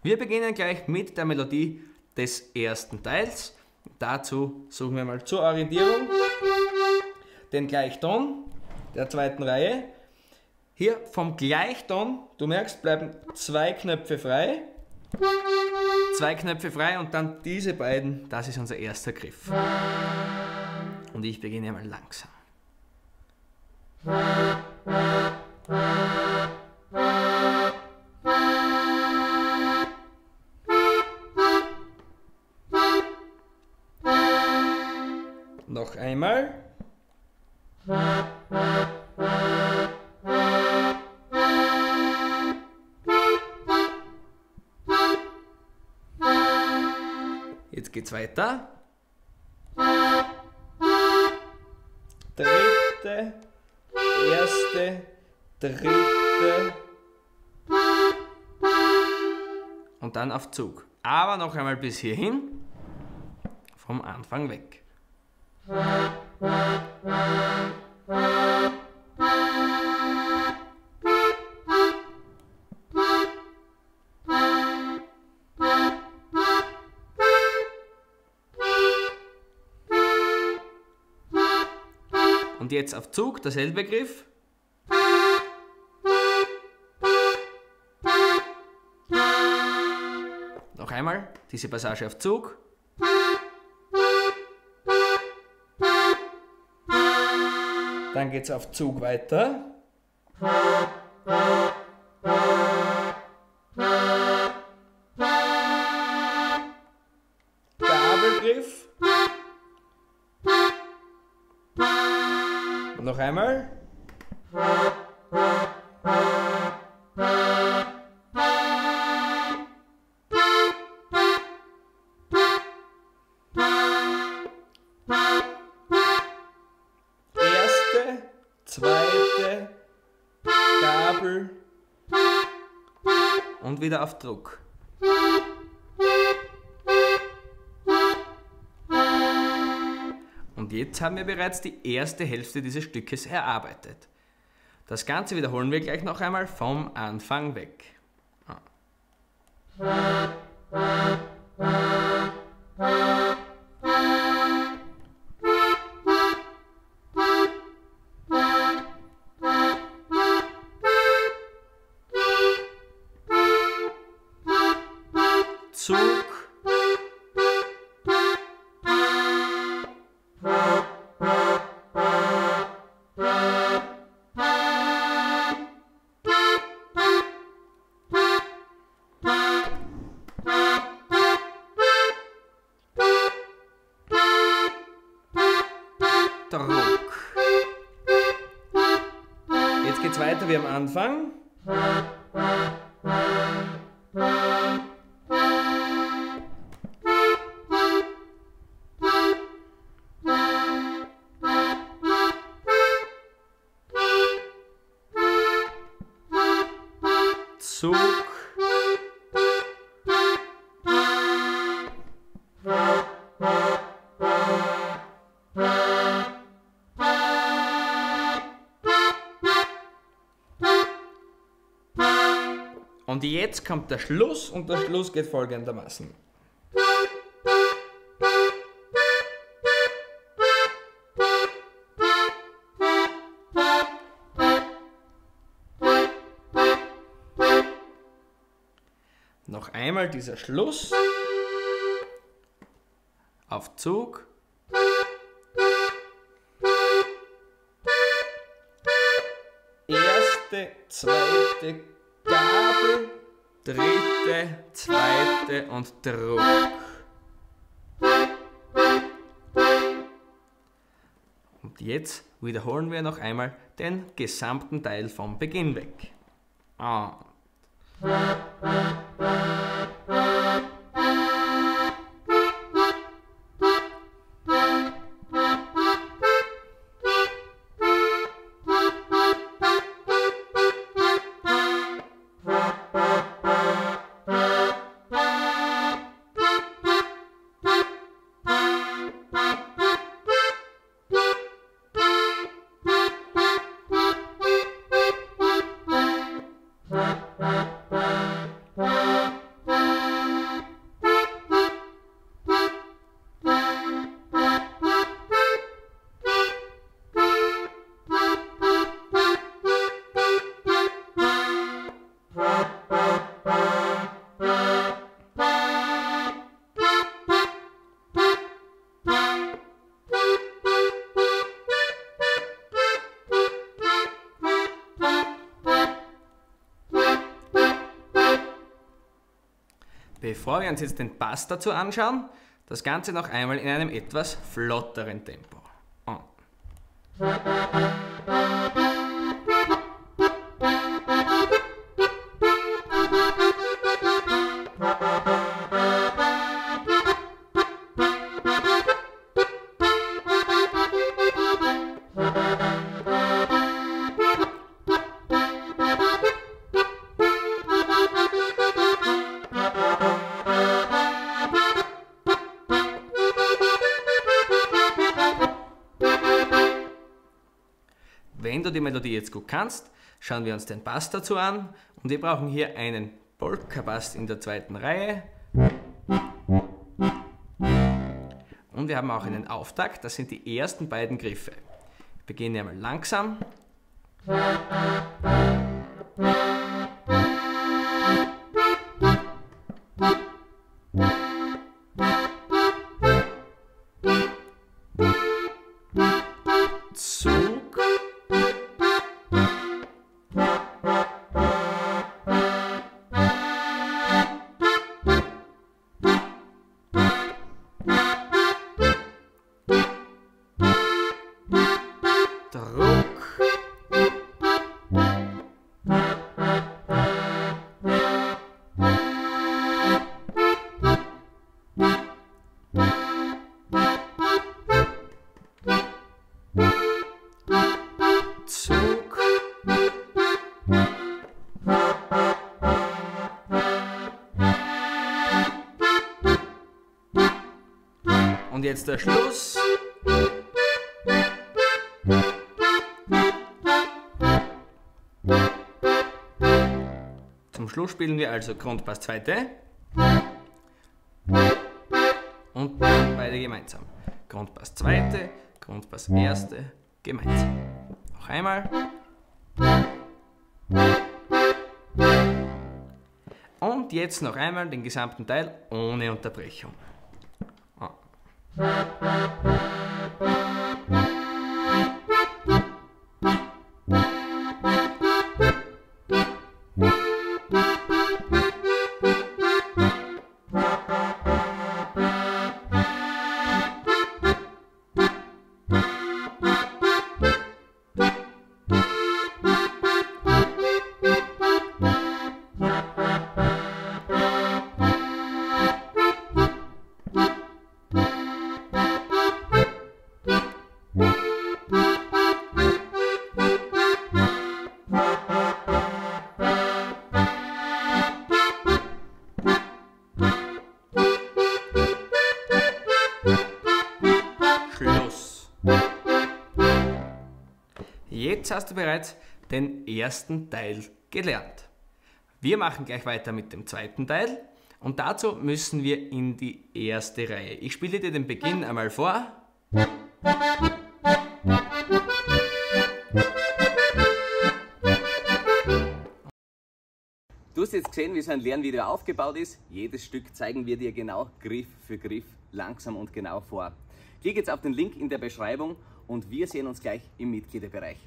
Wir beginnen gleich mit der Melodie des ersten Teils. Dazu suchen wir mal zur Orientierung den Gleichton der zweiten Reihe. Hier vom Gleichton, du merkst, bleiben zwei Knöpfe frei. Zwei Knöpfe frei und dann diese beiden, das ist unser erster Griff. Und ich beginne mal langsam. Noch einmal. Jetzt geht's weiter. Dritte, erste, dritte und dann auf Zug. Aber noch einmal bis hierhin, vom Anfang weg. Und jetzt auf Zug, derselbe Griff. Noch einmal diese Passage auf Zug. Dann geht es auf Zug weiter. Gabelgriff. Und noch einmal. Erste, zweite, Gabel und wieder auf Druck. Und jetzt haben wir bereits die erste Hälfte dieses Stückes erarbeitet. Das Ganze wiederholen wir gleich noch einmal vom Anfang weg. Zug. Druck. Jetzt geht's weiter wie am Anfang. Zug. Und jetzt kommt der Schluss und der Schluss geht folgendermaßen. Noch einmal dieser Schluss. Auf Zug. Erste, zweite, Gabel, dritte, zweite und Druck. Und jetzt wiederholen wir noch einmal den gesamten Teil vom Beginn weg. Bevor wir uns jetzt den Bass dazu anschauen, das Ganze noch einmal in einem etwas flotteren Tempo. Wenn du die Melodie jetzt gut kannst, schauen wir uns den Bass dazu an und wir brauchen hier einen Polka-Bass in der zweiten Reihe und wir haben auch einen Auftakt, das sind die ersten beiden Griffe. Ich beginne einmal langsam. Zug. Druck. Zug. Und jetzt der Schluss. Zum Schluss spielen wir also Grundbass zweite und beide gemeinsam. Grundbass zweite, Grundbass erste, gemeinsam. Noch einmal. Und jetzt noch einmal den gesamten Teil ohne Unterbrechung. Schluss. Jetzt hast du bereits den ersten Teil gelernt. Wir machen gleich weiter mit dem zweiten Teil und dazu müssen wir in die erste Reihe. Ich spiele dir den Beginn einmal vor. Du hast jetzt gesehen, wie so ein Lernvideo aufgebaut ist. Jedes Stück zeigen wir dir genau Griff für Griff, langsam und genau vor. Klick jetzt auf den Link in der Beschreibung und wir sehen uns gleich im Mitgliederbereich.